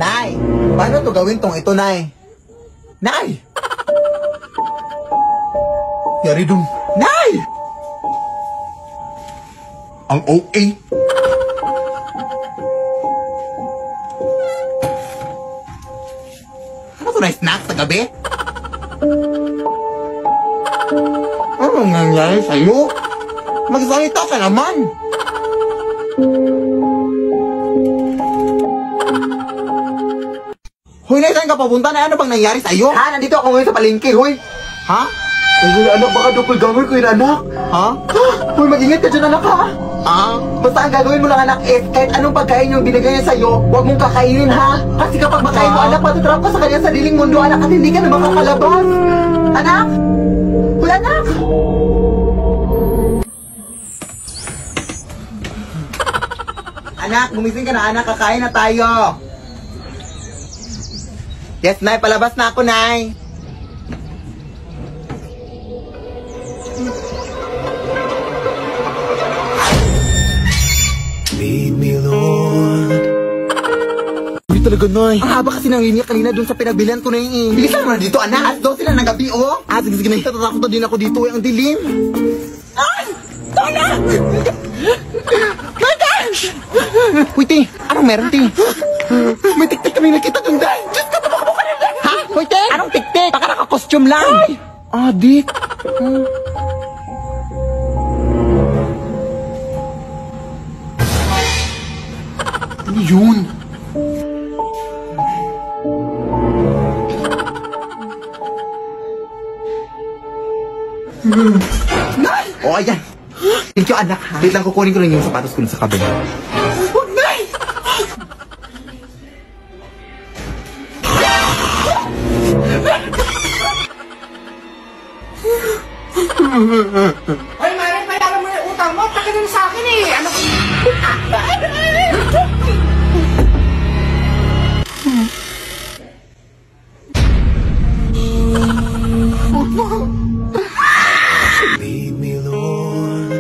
Nay, paano to gawin tong ito, Nay? Nay! Yari dun. Nay! Ang OA. Ano to na snacks sa gabi? Anong nangyari sa'yo? Magsalita ka naman! Hoy, Nay, saan ka papunta? Na ano bang nangyari sa'yo? Ha? Nandito ako ngayon sa palengke, hoy! Ha? Ay, anak, baka doppelganger ko yun, anak! Ha? Hoy, mag-ingat ka dyan, anak, ha? Basta ang gagawin mo lang, anak, is kahit anong pagkain yung binigay niya sa'yo, huwag mong kakainin, ha? Kasi kapag makain mo, anak, matatrap ka sa kanyang sariling mundo, anak, at hindi ka na makakalabas! Anak! Hoy, anak! Anak, gumising ka na, anak, kakain na tayo! Yes, Nay, palabas na ako, Nay! Lead me, Lord. Uy, talaga, Nay. Ang haba kasi ng linya kanina dun sa pinagbilihan ko na yun. Bilisan mo na dito, anak. As daw sila ng gabi, oh. Sige, Nay. Natatakot na din ako dito, ang dilim. Ay! Tona! My gosh! Uy, Ti. Anong meron, Ti? May tik-tik kami nakita dun, Day. Diyos ka, tabaka mo ka na, Day. Ha? Uy, Ti. Anong tik-tik? Baka naka-costume lang. Ay! Adik. Ano yun? Nay! O, ayan. Thank you, anak, ha? Wait lang, kukunin ko lang yung sapatos ko sa kabila. Huwag, Nay! Hoy, Mare, bayaran mo yung utang mo. Taka din sa akin, eh. Ano? Lead me, Lord.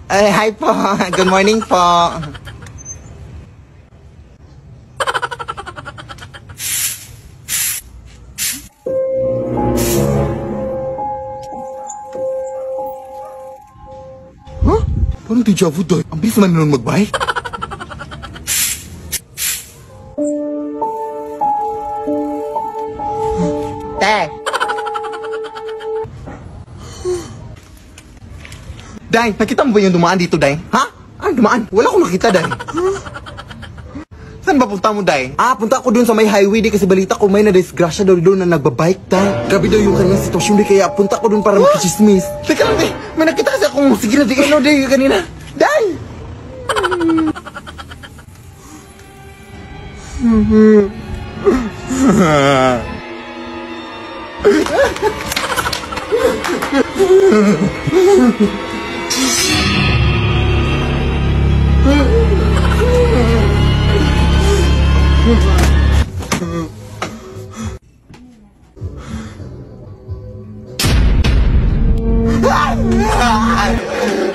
Ay, hi po. Good morning po. Huh? Parang deja vu, Day. Ang bilis naman nun mag-bike. Te! Day, nakita mo ba yung dumaan dito, Day? Ha? Ah, dumaan? Wala akong nakita, Day. Saan ba punta mo, Day? Punta ako dun sa may highway, Day, kasi balita ko may na-disgrasya daw doon na nagbabike, Day. Grabe daw yung kanyang sitwasyon, Day, kaya punta ko dun para makichismis. Teka lang, Day. May nakita kasi akong sige na, Day. Ano, Day, kanina. Day!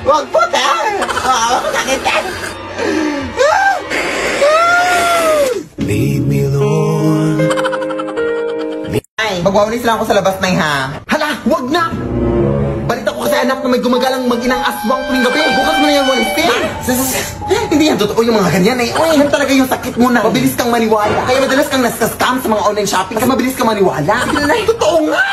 Wag po, Te! Sakit, Te! Lead me, Lord. Ay, magwawalis lang ako sa labas, Nay, ha? Hala, wag na! Balita ko kasi, anak, na may gumagalang mag-inang aswang tuwing gabi. Bukas mo na yan walisin. Hindi yan totoo yung mga ganyan, eh. Uy, yan talaga yung sakit mo na mabilis kang maniwala. Kaya madalas kang nasa-scam sa mga online shopping kasi mabilis kang maniwala. Sige na, Nay. Totoo nga!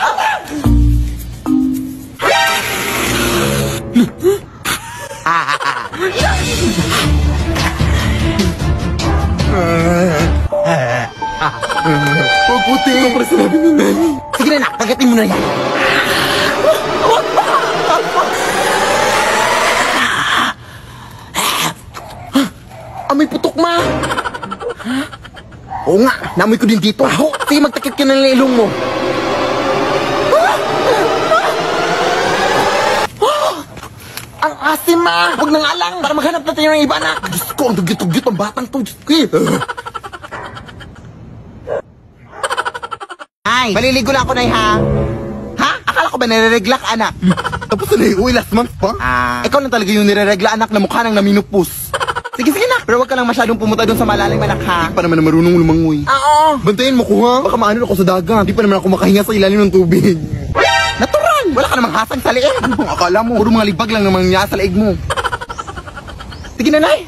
Huwag puti. Ito pala sinabi ni Nani. Sige na, nak. Kagatin mo na yan. Amoy putok, ma. Oo nga, namoy ko din dito. Sige, magtakip ka ng ilong mo. Ang asim, ma. Huwag nang alang para maghanap natin ng iba, anak. Diyos ko, ang dugyot-dugyot ang batang to. Diyos ko. Ay, maliligo lang ako, Nay, ha? Akala ko ba nireregla ka, anak? Tapos na uwi last month pa? Ikaw lang talaga yung nireregla, anak, na mukha nang naminupos. Sige, sige na. Pero wag ka lang masyadong pumunta doon sa malalim, anak, ha? Di pa naman na marunong lumangoy. Oo. Bantayan mo ko, ha? Baka maano ako sa dagat. Di pa naman ako makahinga sa ilalim ng tubig. Natural! Wala ka namang hasang sa liig. Ano bang akala mo? Puro mga libag lang namang niya sa liig mo. Sige, nanay.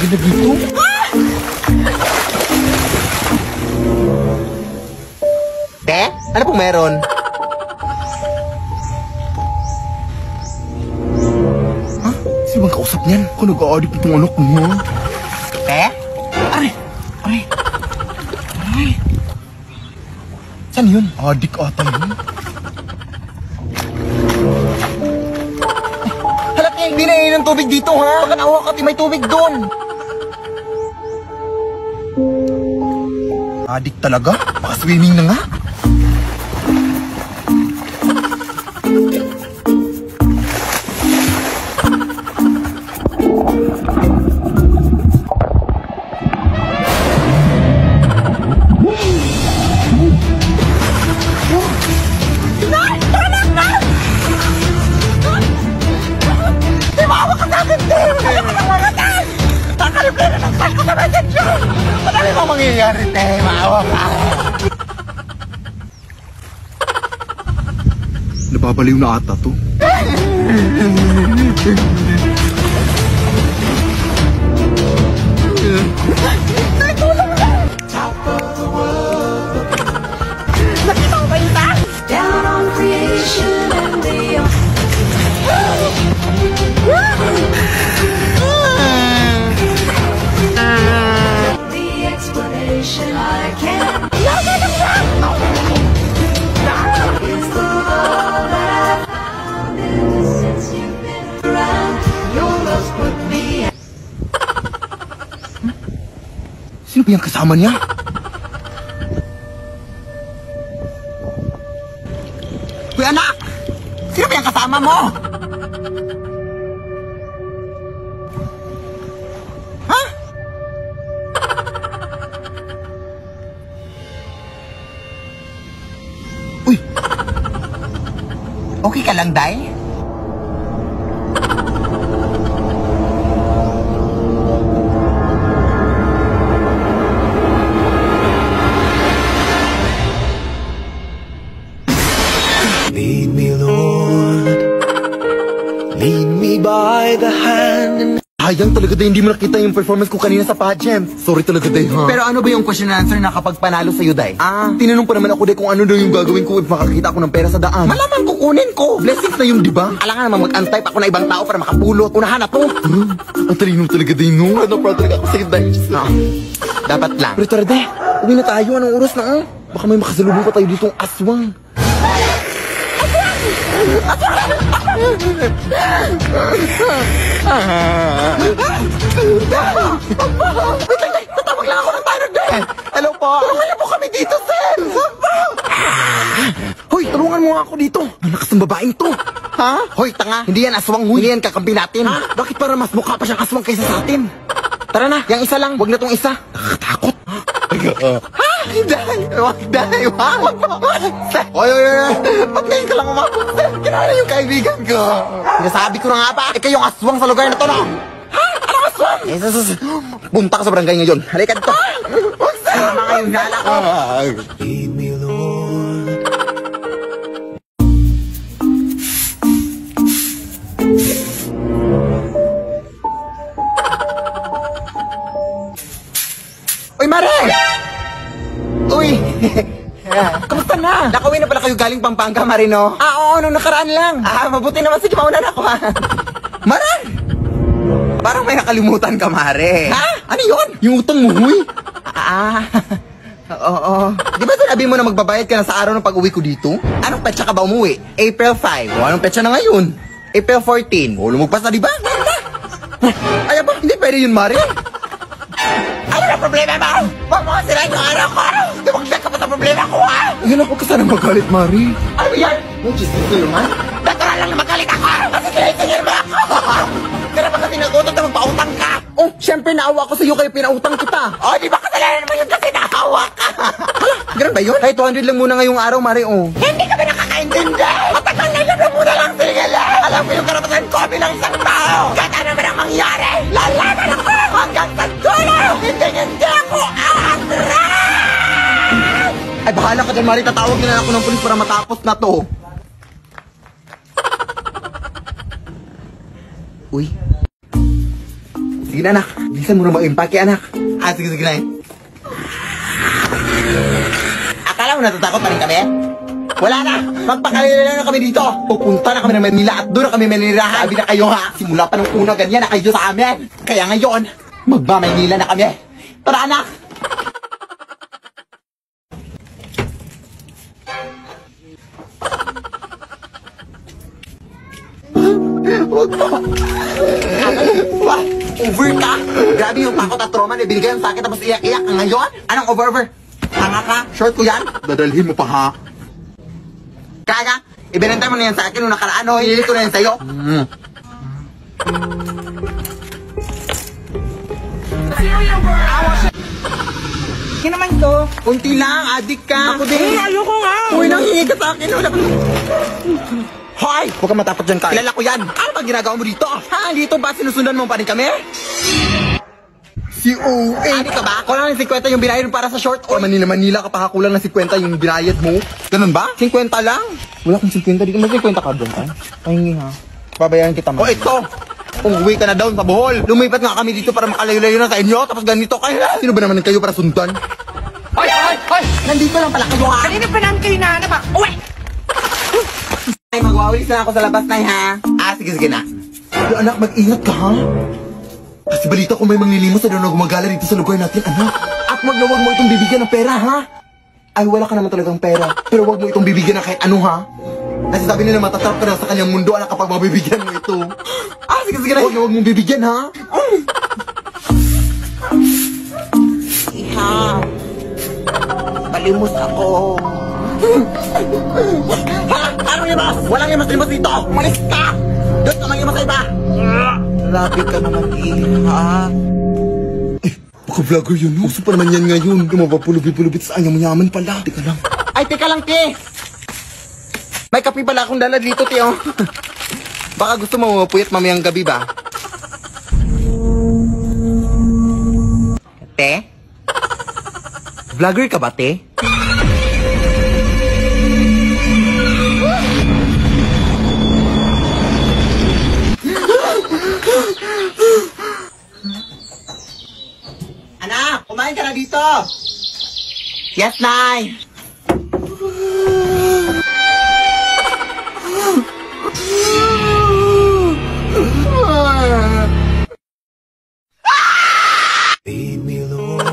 Ganda dito. Te? Ano pong meron? Ha? Sino bang kausap niyan? Ako nag-aadip itong anak mo, ha? Te? Aray! Aray! Aray! Saan yun? Adik ata yun. Halak niya, hindi na yun ng tubig dito, ha? Baka naawa ka, may tubig doon. Adik talaga? Baka swimming na nga. Ano mangyayari, te? Maawa ka. Nababaliw na ata to. Nakita ko ba yun, ta? Down on creation and the explanation I can't. Is the love that I found ever since you've been around. Your love's put me. Sino ba yung kasama niya? Kuya anak! Sino ba yung kasama mo? Ha? Uy! Okay ka lang, Day? Lead me, Lord. Lead me by the hand and Sayang talaga, Day, hindi mo nakita yung performance ko kanina sa pageant. Sorry talaga, Day, ha? Pero ano ba yung question and answer na kapag panalo sa'yo, Day? Tinanong pa naman ako, Day, kung ano daw yung gagawin ko if makakita ako ng pera sa daan. Malamang kukunin ko. Blessings na yung, di ba? Alam nga naman mag-untype ako na ibang tao para makapulot. Unahan na to. Ang talino talaga, Day, no? Ano pa talaga ako sa'yo, Day? Dapat lang. Pero tara, Day, uwi na tayo. Anong oras na, Baka may makasalubong pa tayo ditong aswang. Tatawag lang ako ng tanong, Day. Hello po. Tulungan niyo po kami dito, sir. Hoy, tulungan mo nga ako dito. Malakas ng babaeng to. Ha? Hoy, tanga. Hindi yan aswang, huy. Hindi yan kakampi natin. Ha? Bakit para mas mukha pa siyang aswang kaysa sa atin? Tara na, yung isa lang. Huwag na tong isa. Nakakatakot. Ha? Day! Wag, Day! Wag! Oy! Ba't ngayon ka lang umabot, sir? Kinala yung kaibigan ko. Sinasabi ko na nga ba? Ikaw yung aswang sa lugar na to, no? Ha? Anong aswang? Punta ka sa barangay ngayon. Halika dito. Huwag, sir! Mga yung gala ko. lead me, Lord. Uy, Mare! Uy! Kamusta na? Nakauwi na pala kayo galing Pampanga, Mare, no? Oo, nung nakaraan lang. Mabuti naman. Sige, mauna na ako, ha? Mare! Parang may nakalimutan ka, Mare. Ha? Ano yun? Yung utang mo, huy? Oo. Di ba sinabi mo na magbabayad ka na sa araw ng pag-uwi ko dito? Anong petsa ka ba umuwi? April 5. O, anong petsa na ngayon? April 14. O, lumagpas na, di ba? Ay, ba? Hindi pwede yun, Mare. Ano na problema mo? Huwag mo sila yung araw ko! Dumagdag ka pa sa problema ko, ha? Yan ako ka sana magalit, Mari. Ano ba yan? May just ito naman? Natural lang na magalit ako! Kasi sinigil mo ako! Kaya ba kasi nagutot na magpautang ka? Oh, syempre naawa ko sa'yo kaya pinautang kita. Oh, di ba kasalanan mo yun kasi naawa ka? Hala, Ganun ba yun? Kahit 200 lang muna ngayong araw, Mare, oh. Hindi ka ba nakakaintindi? Matagal na yun muna lang, sige lang. Alam mo yung karapatan ko bilang isang tao. Kahit ano ba nang mangyari, lalaban ako hanggang sa dulo. Hindi ako aatras! Ay, bahala ka dyan, Mare. Tatawag na ako ng pulis para matapos na to. Uy. Sige na, anak. Bilisan mo na mag-impake, anak. Sige na. Akala mo natatakot pa rin kami? Wala na! Magpakalila na kami dito! Pupunta na kami ng Manila at doon na kami manirahan! Sabi na kayo ha! Simula pa nung una ganyan na kayo sa amin! Kaya ngayon, magmamaynila na kami! Tara, anak! Huwag mo! Over ka! Grabe yung takot at trauma na binigay yung sakit tapos iyak-iyak ka ngayon? Anong over? Tanga ka? Short ko yan? Dadalhin mo pa ha? Kaya, ibinenta mo na yan sa akin nung nakaraan o hilili ko na yan sa'yo. Hindi naman to. Kunti lang, adik ka. Ako din. Ayoko nga. Uy, nanghingi ka sa akin. Hoy! Huwag kang matapot dyan, Kyle. Kilala ko yan. Ano ba ginagawa mo dito? Ha? Dito ba sinusundan mo pa rin kami? Si O.A. Ano ka ba? Kulang ng 50 yung binayad para sa short o Manila ka pa kulang ng 50 yung binayad mo. Ganun ba? 50 lang? Wala kong 50 dito. May 50 ka doon, ha? Pahingi ha. Babayaran kita man. O ito! Umuwi ka na down sa Bohol. Lumipat nga kami dito para makalayo-layo na sa inyo. Tapos ganito kayo. Sino ba naman kayo para sundan? Hoy! Nandito lang pala kayo ha. Kanina pa namin kayo na ba? Uwe! Ay, magwawalis na ako sa labas na ha. Sige na. Pero anak, mag-ingat ka ha. Kasi balita ko may manglilimos na doon na gumagala dito sa lugar natin, anak. At wag mo itong bibigyan ng pera, ha? Ay, wala ka naman talagang pera. Pero wag mo itong bibigyan ng kahit ano, ha? Kasi sabi nila matatrap ka na sa kanyang mundo, anak, kapag mabibigyan mo ito. Sige na. Wag mong bibigyan, ha? Iha. Malimos ako. Ha? Anong limas? Walang limas dito. Umalis ka! Doon ka mang limas sa iba. Lapit ka naman, Iha. Baka vlogger yun, no? Uso pa naman yan ngayon. Yung mapapulubit-pulubit sa anyam-yaman pala. Teka lang. Ay, teka lang, Ti! May kape pala akong dala dito, Ti, oh. Baka gusto mo mapuyat mamayang gabi ba? Te? Vlogger ka ba, Te? Anak, kumain ka na dito. Yes, Nay. Lead me, Lord.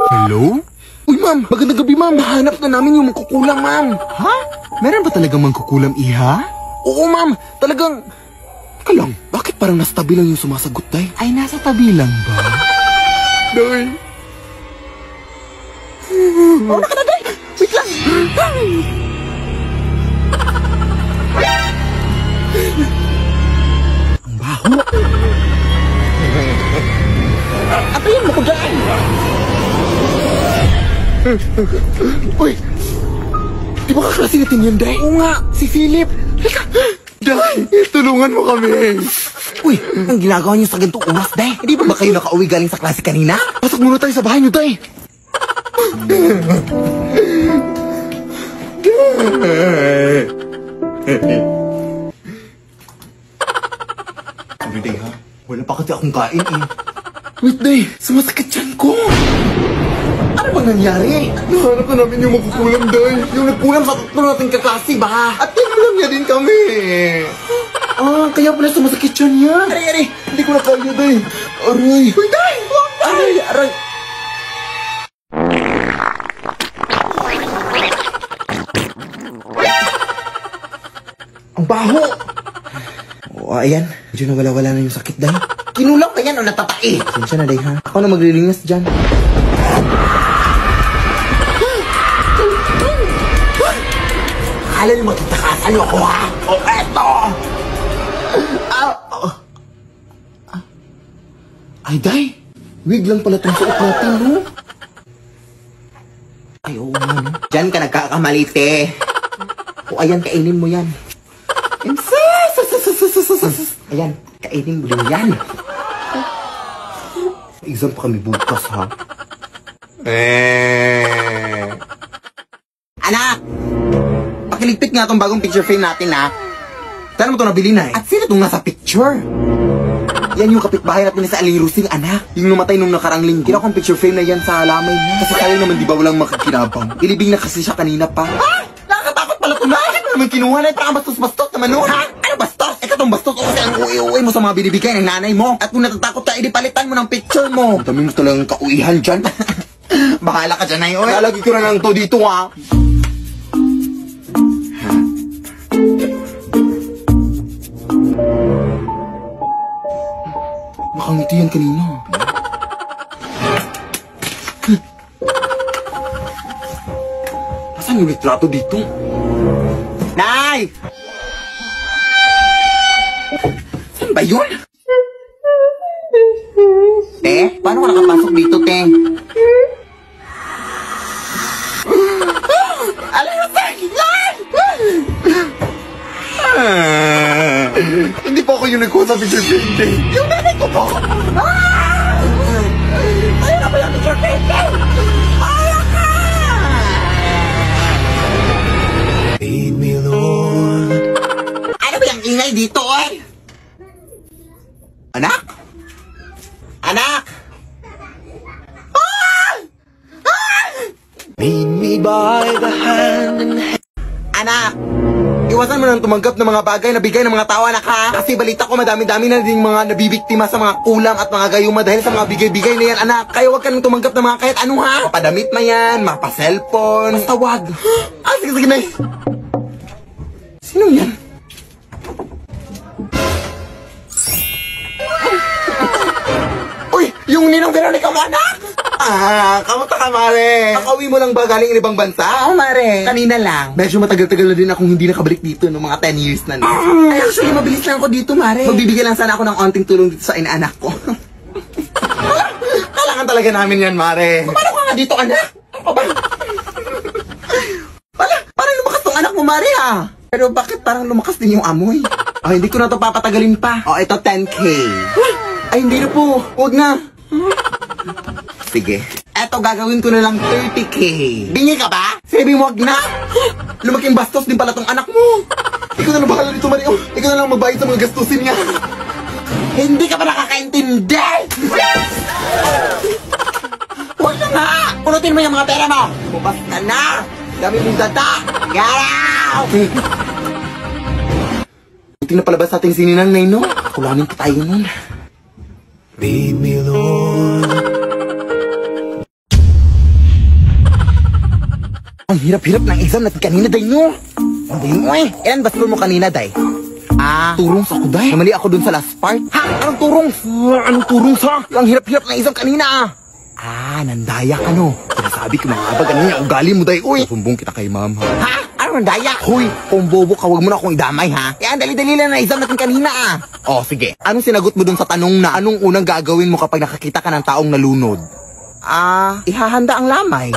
Hello? Uy, ma'am. Magandang gabi, ma'am. Hanap na namin yung mangkukulam, ma'am. Ha? Meron ba talagang mangkukulam, Iha? Oo, ma'am. Talagang... Teka lang, bakit parang nasa tabi lang yung sumasagot, Day? Ay, nasa tabi lang ba? Day. Oh, naka na, Day. Wait lang. Ang baho. Apayin mo ko dyan. Uy! Di ba kaklase natin yun, Day? Oo nga, si Philip. Halika! Day, tulungan mo kami. Uy, ang ginagawa niyo sa ganitong oras, Day? Hindi ba kayo nakauwi galing sa klase kanina? Pasok muna tayo sa bahay niyo, Day. Everyday, ha? Wala pa kasi akong kain, eh. Wait, Day, sumasakit tiyan ko. Ano bang nangyari? Nahanap na namin yung magkukulam, Day. Yung nagkulam sa tatlo nating kaklase ba? At tinulang niya din kami. Kaya pala sumasakit siya niya. Aray. Hindi ko na kaya, Day. Aray. Uy, Day! Aray. Ang baho. Oo, ayan. Medyo nawala-wala na yung sakit, Day. Kinulang ka yan o natatai? Sinsya na, Day, ha? Ako na maglilinis dyan. Akala niyo magtatakasan niyo ako, ha? O, eto! Ay, Day! Wig lang pala itong suot natin, no? Ay, oo nga, no? Diyan ka nagkakamali, te. O, ayan, kainin mo yan. Ayan, kainin mo din yan. Exam pa kami bukas, ha? Anak! Pakiligpit nga itong bagong picture frame natin, ha? Saan mo ito nabili na, eh? At sino itong nasa picture? Yan yung kapitbahay natin sa Aling Rusing, anak. Yung namatay nung nakarang linggo. Kina kong picture frame na yan sa lamay niya. Kasi tayo naman di ba walang makakinabang. Ilibing na kasi siya kanina pa. Ha? Nakakatakot pala ito na. Ano naman kinuha na? Parang bastos-bastos naman nun. Ha? Ano bastos? Ikaw tong bastos o kasi ang uwi-uwi mo sa mga binibigay ng nanay mo. At kung natatakot ka, palitan mo ng picture mo. Ang dami mo talagang kauihan dyan. Bahala ka dyan na yun. Lalagay ko na lang to dito, ha? Nakangiti yan kanina. Nasaan yung litrato dito? Nay! Saan ba yun? Te? Paano ka nakapasok dito, te? Alam mo, te! Hindi po ako yung nagkuha sa picture frame, te. Yung nanay ko po! Ayun na ba yung picture frame, te? Ayaw ka! Lead me, Lord. Ano ba yung ingay dito, oy? Anak? Anak? Lead me by the hand and Anak! Iwasan mo nang tumanggap ng mga bagay na bigay ng mga tao, anak, ha? Kasi balita ko madami-dami na din mga nabibiktima sa mga kulam at mga gayuma dahil sa mga bigay-bigay na yan, anak. Kaya huwag ka nang tumanggap ng mga kahit ano, ha? Mapadamit ma yan, mapa-cellphone. Basta wag. Ah, sige, na. Sino yan? Uy! Yung ninong Veronica mo, anak! Ah, kamusta ka, Mare? Nakauwi mo lang ba galing ibang bansa? Oo, Mare. Kanina lang. Medyo matagal-tagal na din akong hindi nakabalik dito ng mga 10 years na. Ay, actually, mabilis lang ako dito, Mare. Magbibigyan lang sana ako ng onting tulong dito sa inaanak ko. Kailangan talaga namin yan, Mare. Paano ka nga dito, anak? Ano ba? Parang lumakas tong anak mo, Mare, ha? Pero bakit parang lumakas din yung amoy? Oh, hindi ko na to papatagalin pa. Oh, ito 10K. Ay, hindi na po. Huwag na. Sige. Eto, gagawin ko na lang 30K. Bingi ka ba? Sabi mo, wag na. Lumaking bastos din pala tong anak mo. Ikaw na lang bahala nito, Mario. Ikaw na lang magbayad sa mga gastusin niya. Hindi ka pa nakakaintindi. Huwag na nga. Punutin mo yung mga pera mo. Bukas ka na. Dami mong data. Get out! Buti na palabas sa ating sininang, Nay, no? Kulanin pa tayo nun. lead me, Lord. Ang hirap-hirap ng exam natin kanina, Day, no? Ano ba yun, oy? Ilan ba score mo kanina, Day? Ah, turong sa ako, Day. Namali ako dun sa last part. Ha? Anong turong? Anong turong sa? Ang hirap-hirap ng exam kanina, ah. Ah, nandaya ka, no? Sinasabi ko na nga ba ganun yung ugali mo, Day, uy. Sumbong kita kay ma'am, ha? Ha? Anong nandaya? Huy, kung bobo ka, huwag mo na akong idamay, ha? Yan, dali-dali lang na exam natin kanina, ah. Oh, sige. Anong sinagot mo dun sa tanong na anong unang gagawin mo kapag nakakita ka ng taong nalunod? Ah, ihahanda ang lamay.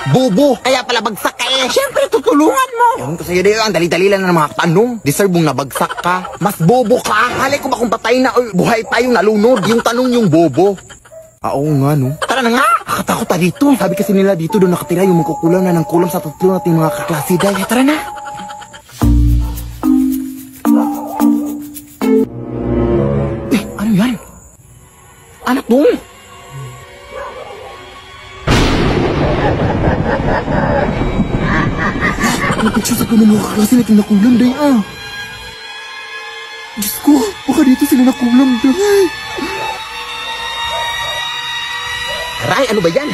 Bobo! Kaya pala bagsak ka eh! Siyempre, tutulungan mo! Ewan ko sa'yo, Day, ang dali-dali lang ng mga tanong. Deserve mong nabagsak ka. Mas bobo ka! Halay ko ba kung patay na o buhay pa yung nalunod? Yung tanong yung bobo. Ah, oo nga, no? Tara na nga! Nakatakot ta dito. Sabi kasi nila dito doon nakatira yung magkukulang na ng kulam sa tatlo nating mga kaklase, Day. Tara na! Eh, ano yan? Anak mo! Ang picture sa kanya mga kaklase natin nakulam, Day, ah. Diyos ko, baka dito sila nakulam, Day. Aray, ano ba yan?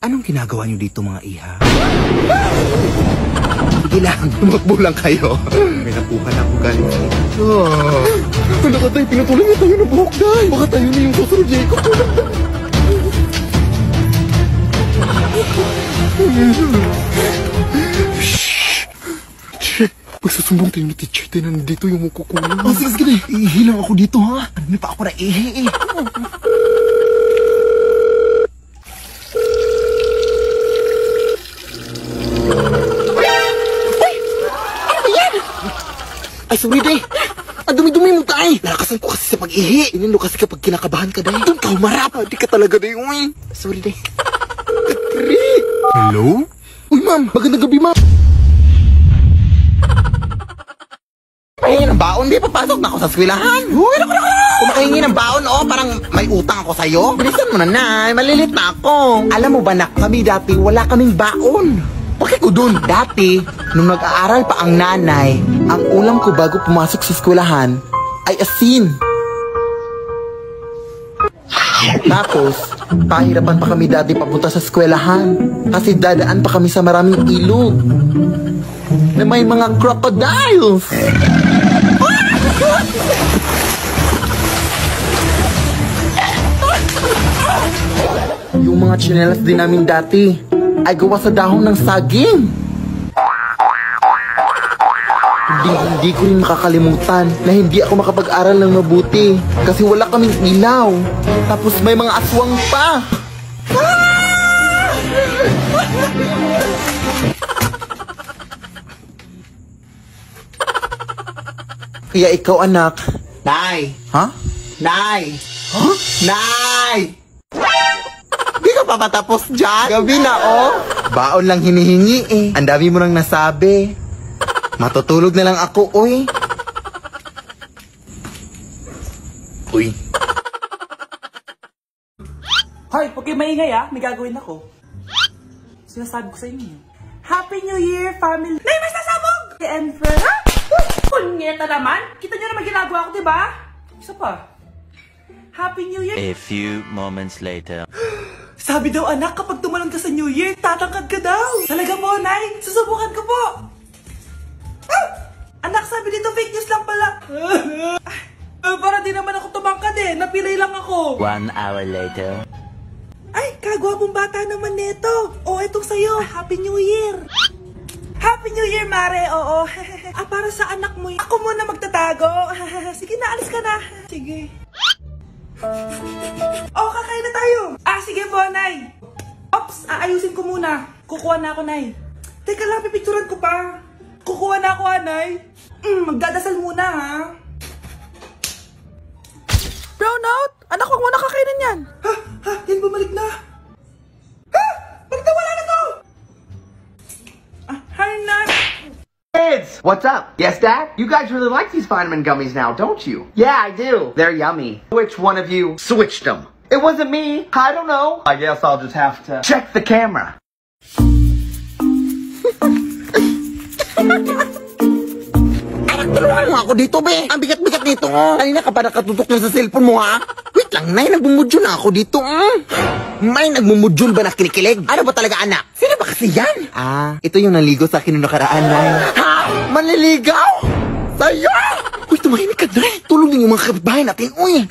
Anong ginagawa niyo dito, mga iha? Sige lang, tumakbo lang kayo. May nakuha na ako galing sa inyo. Ano ka, Day? Pinatuloy niya tayo ng buhok, Day. Baka tayo na yung susunod, Jacob. Magsusumbong tayo ng teacher tayo na nandito yung kukulang. Oh, sige, sige. Ihilang ako dito, ha? Ano pa ako na ihi, eh. Ay, sorry, Day. Ang dumi-dumi mo, Tay. Nalakasan ko kasi sa pag-ihi. Inino kasi kapag kinakabahan ka, Day. Doon ka humarap. Di ka talaga, Day. Uy. Sorry, Day. Hello? Uy, ma'am. Magandang gabi, ma'am. Pahingi ng baon, di papasok na ako sa eskwelahan. Uy, naku. Kung makahingi ng baon, parang may utang ako sa'yo. Bilisan mo na, Nay. Malilit na ako. Alam mo ba, nak, kami dati wala kaming baon. Bakit ko dun? Dati, nung nag-aaral pa ang nanay, ang ulam ko bago pumasok sa eskwelahan ay asin. Tapos, pahirapan pa kami dati papunta sa eskwelahan kasi dadaan pa kami sa maraming ilog na may mga crocodiles. Yung mga tsinelas din namin dati ay gawa sa dahon ng saging. Hindi ko rin makakalimutan na hindi ako makapag-aral ng mabuti kasi wala kaming ilaw. Tapos may mga aswang pa. Kaya ikaw, anak. Nay! Ha? Nay! Ha? Nay! Di ka pa matapos dyan? Gabi na, oh. Baon lang hinihingi, eh. Ang dami mo nang nasabi. Matutulog na lang ako, oy. Uy. Hoy, huwag kayo maingay may gagawin ako. Sinasabi ko sa inyo. Happy New Year, family! Nay, mas nasabog! And friend, ha? Punyeta naman! Kita nyo naman ginagawa ko, diba? Isa pa. Happy New Year! A few moments later. Sabi daw anak, kapag tumalon ka sa New Year, tatangkad ka daw. Talaga po, Nay. Susubukan ko po. Anak, sabi dito fake news lang pala. Para di naman ako tumangkad Napilay lang ako. 1 hour later. Ay, kagwapong bata naman neto. Etong sa'yo. Happy New Year. Happy New Year, Mare. Oo. Para sa anak mo. Ako muna magtatago. Sige na, alis ka na. Sige. Kakain na tayo. Sige po, Nay. Ops, aayusin ko muna. Kukuha na ako, Nay. Teka lang, pipicturan ko pa. Kukuha na ako, Nay. Magdadasal muna, ha? Brownout! Anak, huwag mo nakakainin yan. Yan bumalik na. Balik na, wala na to. Hi, Nan. Kids, what's up? Yes, Dad? You guys really like these vitamin gummies now, don't you? Yeah, I do. They're yummy. Which one of you switched them? It wasn't me. I don't know. I guess I'll just have to check the camera. Anak, tulungan mo ako dito, be. Ang bigat-bigat nito. Kanina ka pa nakatutok na sa cellphone mo, ha? Wait lang, Nay. Nagbumudyo na ako dito, May nagmumudyon ba na kinikilig? Ano ba talaga, anak? Sino ba kasi yan? Ito yung naligo sa akin noong nakaraan, Nay. Ha? Manliligaw? Sa'yo? Uy, tumahimik ka, Nay. Tulong din yung mga kapitbahay natin, uy.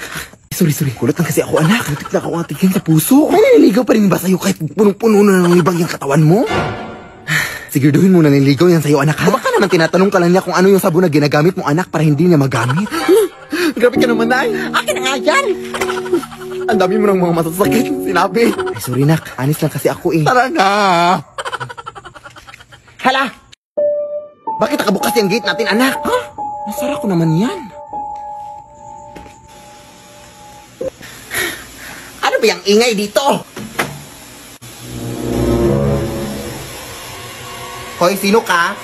Sorry. Kulat lang kasi ako, anak. Natik na ako atigin sa puso. May naliligaw pa rin ba sa'yo kahit punong-puno na ng libang yung katawan mo? Siguraduhin mo na naliligaw yan sa'yo, anak, ha? Baka naman tinatanong ka lang niya kung ano yung sabon na ginagamit mo, anak, para hindi niya magamit. Grabe ka naman, Nay. Akin na nga yan. Ang dami mo ng mga masasakit sinabi. Ay, sorry, nak. Anis lang kasi ako, Tara na. Hala! Bakit nakabukas yung gate natin, anak? Nasara ko naman yan. Ano ba yung ingay dito? Hoy, sino ka?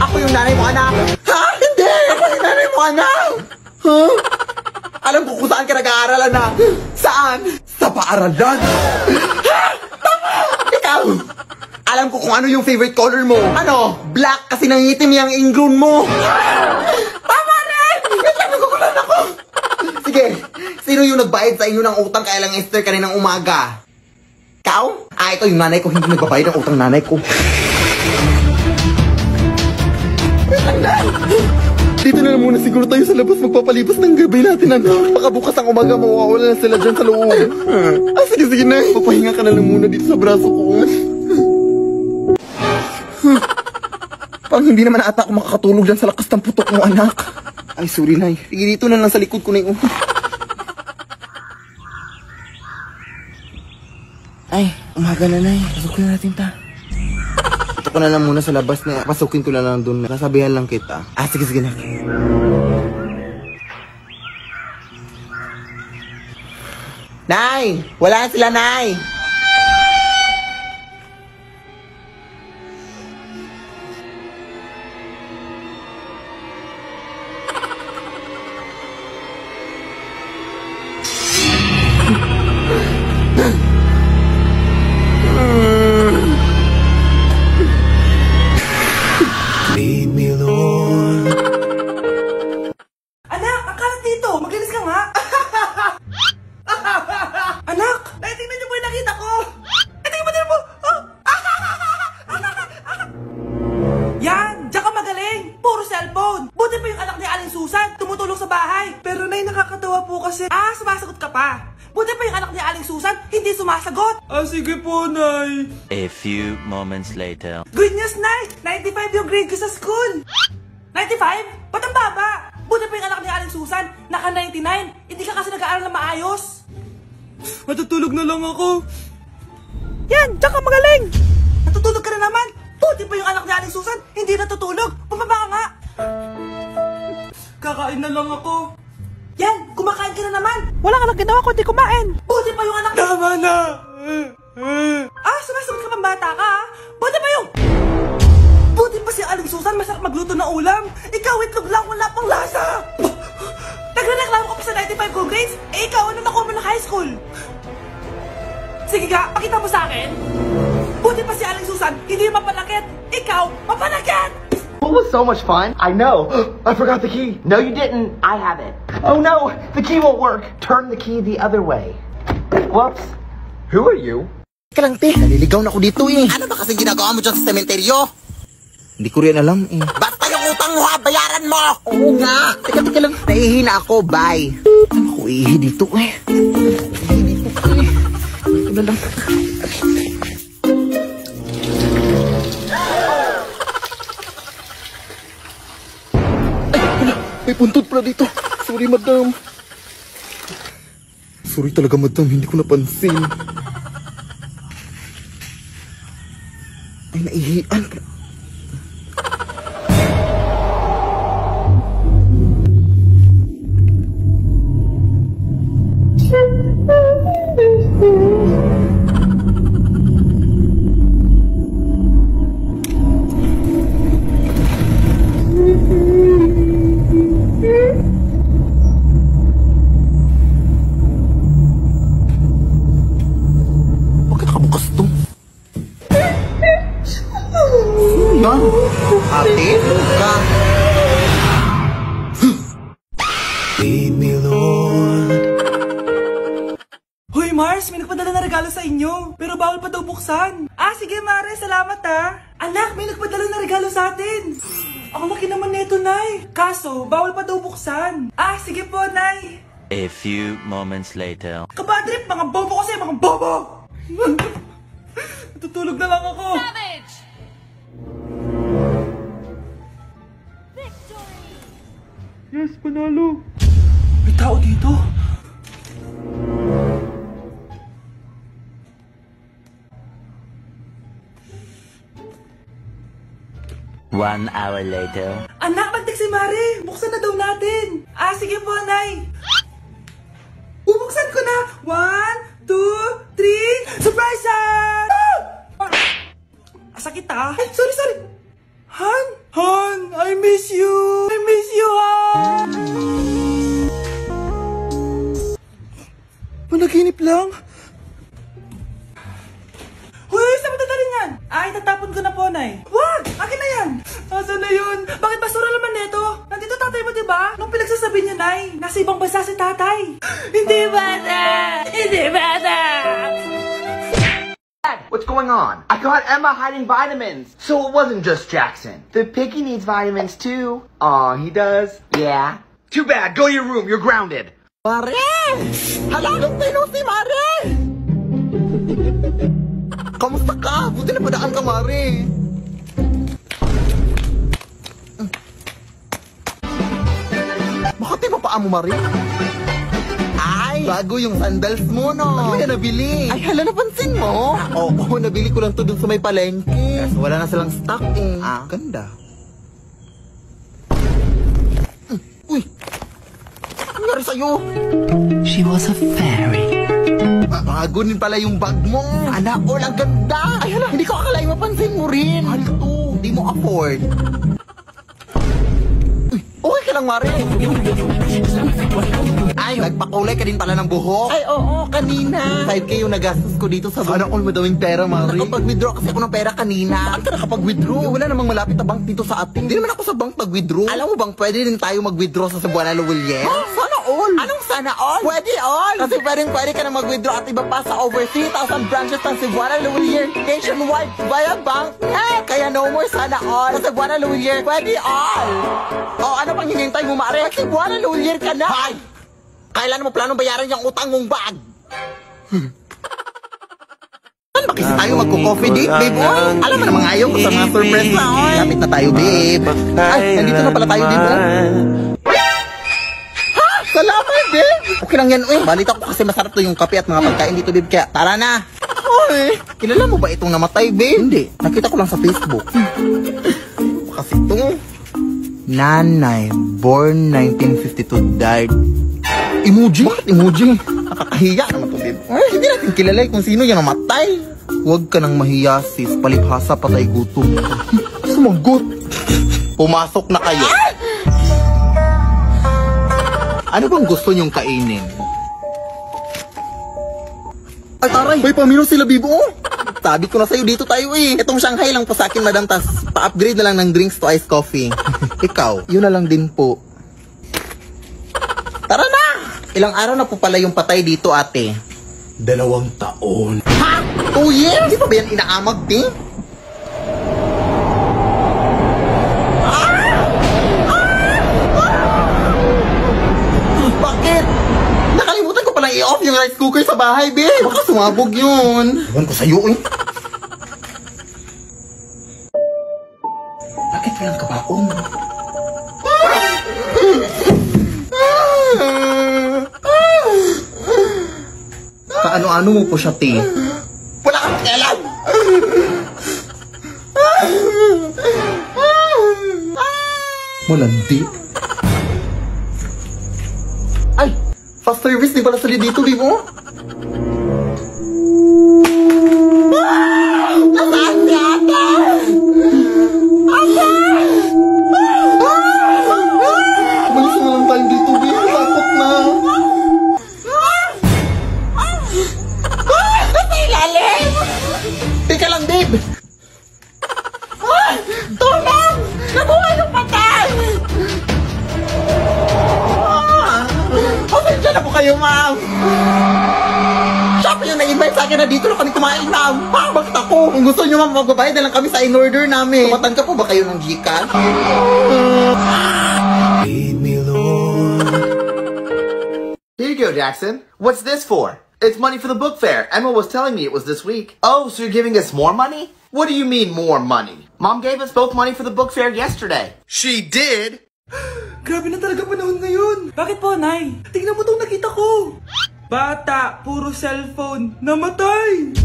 Ako yung nanay mo, anak. Ha? Hindi! Ako yung nanay mo, anak. Alam ko kung saan ka nag-aaral, anak. Saan? Sa paaralan. Tama! Ikaw! Alam ko kung ano yung favorite color mo. Ano? Black kasi nangitim yung ingrown mo. Tama rin! Wait lang, nagugulan ako. Sige, Sino yung nagbayad sa inyo ng utang kaya lang Esther kaninang umaga? Ikaw? Ito yung nanay ko, hindi nagbabayad ng utang nanay ko. Dito na lang muna siguro tayo sa labas magpapalipas ng gabi natin, anak. Baka bukas ang umaga mawawala na sila dyan sa loob. Sige na. Papahinga ka na lang muna dito sa braso ko. Parang hindi naman ata ako makakatulog dyan sa lakas ng putok mo, anak. Ay, sorry, Nay. Sige, dito na lang sa likod ko na yung... Ay, umaga na, Nay. Pasukin na natin ta. Ito ko na lang muna sa labas na pasukin ko na lang doon. Nasabihan lang kita. Sige na. Nay! Wala na sila, Nay! Lead me, Lord. Anak, ang kalat dito. Maglinis ka nga. Anak, tingnan niyo po yung nakita ko. Tingnan mo. Yan, diyan ka magaling. Puro cellphone. Buti pa yung anak ni Aling Susan. Tumutulong sa bahay. Pero Nay, nakakatawa po kasi. Sumasagot ka pa. Buti pa yung anak ni Aling Susan, hindi sumasagot. Sige po, Nay. A few moments later. Good news, Nay! 95 yung grade ko sa school! 95? Ba't ang baba? Buti pa yung anak ni Aling Susan, naka 99. Hindi ka kasi nag-aaral na maayos. Matutulog na lang ako. Yan! Diyan ka magaling! Natutulog ka na naman! Buti pa yung anak ni Aling Susan, hindi natutulog. Pumaba ka nga! Kakain na lang ako. Yan! Kumakain ka na naman! Wala ka lang ginawa kundi kumain! Buti pa yung anak ni... Tama na! Sumasagot ka pang bata ka, ha? Buti pa yung... Buti pa si Aling Susan, masarap magluto ng ulam. Ikaw, itlog lang, wala pang lasa. Nagrereklamo ka pa sa 95 ko grades? Ikaw, ano nakuha mo ng high school? Sige ka, pakita mo sa akin. Buti pa si Aling Susan, hindi mapanakit. Ikaw, mapanakit! It was so much fun. I know. I forgot the key. No, you didn't. I have it. Oh no, the key won't work. Turn the key the other way. Whoops. Who are you? Teka lang, te. Naliligaw na ako dito, eh. Ano ba kasing ginagawa mo dyan sa sementeryo? Hindi ko rin alam, eh. Basta yung utang mo, ha? Bayaran mo! Oo nga. Teka lang. Nahihina ako, bye. Ano ko ihi dito, eh? Ihi dito, eh. Ito na lang. May puntod pala dito. Sorry, madam. Sorry talaga, madam. Hindi ko napansin. Ay, naihian. Bakit nakabukas to? Yan. Ate, ka. Lead me, Lord. Hoy Mars, may nagpadala na regalo sa inyo. Pero bawal pa daw buksan. Sige Mare, salamat ha. Anak, may nagpadala na regalo sa atin. Ang laki naman neto, Nay. Kaso, bawal pa daw buksan. Sige po, Nay. A few moments later. Kabadrip, mga bobo kasi, mga bobo! Tutulog na lang ako. Savage! Yes, panalo. May tao dito. One hour later. Anak, nagtik si Mare. Buksan na daw natin. Sige po, Nay. Bubuksan ko na. 1, 2, 3. Surprise! Sakit ah. Ay, sorry. Han, I miss you. Han. Managinip lang. Huy, saan mo dadalhin yan? Itatapon ko na po, Nay. Wag! Akin na yan! Asan na yun? Bakit basura naman neto? Nandito tatay mo, diba? Nung pinagsasabi niya, Nay, nasa ibang bansa si tatay. Hindi bata! Hindi bata! What's going on? I caught Emma hiding vitamins. So it wasn't just Jackson. The piggy needs vitamins too. Aw, he does? Yeah. Too bad. Go to your room. You're grounded. Mare! Halalong tino si Mare! Kamusta ka? Buti na padaan ka, Mare. Bakit mo paa mo, Mare? Ay! Bago yung sandals mo, no? Ano yan nabili? Ay, hala, napansin mo? Oo, nabili ko lang to dun sa may palengke. Kaso wala na silang stock eh. Ganda. Uy! Ano nangyari sa'yo? She was a fairy. Bago din pala yung bag mo. Sana all, ang ganda. Ay, hala, hindi ko akalain mapansin mo rin. Mahal to. Di mo afford. Uy, okay ka lang, Mare. Ay, nagpakulay ka din pala ng buhok. Ay, oo, kanina. 5K yung nagastos ko dito sa buhok. Sana all madaming pera, Mare. Nakapag-withdraw kasi ako ng pera kanina. Saan ka nakapag-withdraw? Wala namang malapit na bank dito sa atin. Hindi naman ako sa bank mag-withdraw. Alam mo bang pwede din tayo mag-withdraw sa Cebuana Lawilier? Sana all. Anong sana all? Pwede all. Kasi pwede ka na mag-withdraw at iba pa sa over 3,000 branches ng Cebuana Lawilier nationwide via bank. Kaya no more sana all. Sa Cebuana Lawilier, pwede all. O, ano pang hinihintay mo, Mare? Sa Cebuana Lawilier ka na. Hay! Kailan mo planong bayaran yung utang mong bag? Saan ba kasi tayo magko-coffee date, babe? Oy, alam mo namang ayaw ko sa mga surprise na, oy. Lapit na tayo, babe. Ay, nandito na pala tayo, babe, oy. Ha? Salamat, babe. Okay lang yan, oy. Balita ko kasi masarap to yung kape at mga pagkain dito, babe. Kaya, tara na. Oy, kilala mo ba itong namatay, babe? Hindi. Nakita ko lang sa Facebook. Kasi ito, Nanay, born 1952, died. Emoji? Bakit emoji? Nakakahiya naman ito, babe. Ay, hindi natin kilala kung sino yung namatay. Huwag ka nang mahiya, sis. Palibhasa, patay gutom. Sumagot. Pumasok na kayo. Ano bang gusto niyong kainin? Ay, taray! May pamino sila, Bibo! Sabi ko na sa'yo, dito tayo eh. Itong Shanghai lang po sa akin, madam. Tas pa-upgrade na lang ng drinks to iced coffee. Ikaw, yun na lang din po. Tara na! Ilang araw na po pala yung patay dito, ate? 2 taon. Ha? 2 years? Di ba ba yan inaamag, di? Bakit? Nakalimutan ko palang i-off yung rice cooker sa bahay, babe. Baka sumabog yun. Ewan ko sa'yo, eh. Bakit walang kabaong? Kaano-ano mo po siya, te? Wala kang pakialam! Malandi. Ay! Fast service, di pala sali dito, di mo? Nasaan si ate? Ate! Umalis na lang tayo dito, babe. Takot na. Nasa ilalim! Teka lang, babe! Tulong! Nabuhay yung patay! Pasensya na po kayo, ma'am! Siya pa yung na-invite sa akin na dito na kami kumain, ma'am! Bakit ako? Kung gusto nyo, ma'am, magbabayad na lang kami sa in-order namin. Tumatan ka po ba kayo ng Gcash? Lead me, Lord. Here you go, Jackson. What's this for? It's money for the book fair. Emma was telling me it was this week. Oh, so you're giving us more money? What do you mean more money? Mom gave us both money for the book fair yesterday. She did? Grabe na talaga panahon ngayon. Bakit po, Nay? Tingnan mo itong nakita ko. Bata, puro cellphone, namatay.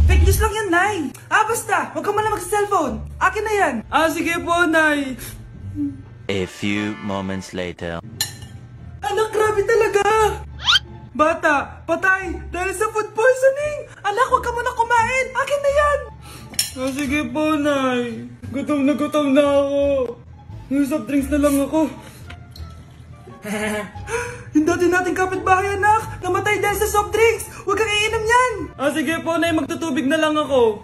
Fake news lang yan, Nay. Basta, huwag ka man lang mag-cellphone. Akin na yan. Sige po, Nay. A few moments later. Anak, grabe talaga. Bata, patay dahil sa food poisoning. Anak, huwag ka muna kumain. Akin na yan. Sige po, Nay. Gutom na ako. Yung soft drinks na lang ako. Yung dati nating kapitbahay, anak. Namatay dahil sa soft drinks. Huwag kang iinom yan. Sige po, Nay. Magtutubig na lang ako.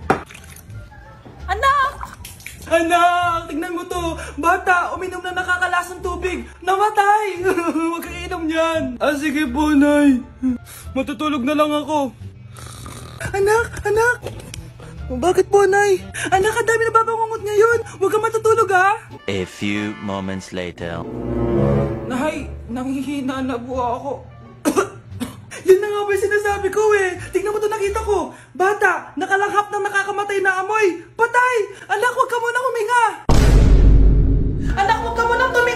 Anak! Anak! Tignan mo to. Bata, uminom na nakakalasang tubig. Namatay. Huwag kang iinom yan. Ah, sige po, Nay. Matutulog na lang ako. Anak! Bakit po, Nay? Anak, ang dami na babangungot ngayon. Huwag kang matutulog, ha? A few moments later. Nay, nanghihina na po ako. Yun na nga ba yung sinasabi ko eh. Tingnan mo to, nakita ko. Bata, nakalanghap ng nakakamatay na amoy. Patay! Anak, huwag ka munang huminga. Anak, huwag ka munang tuminga.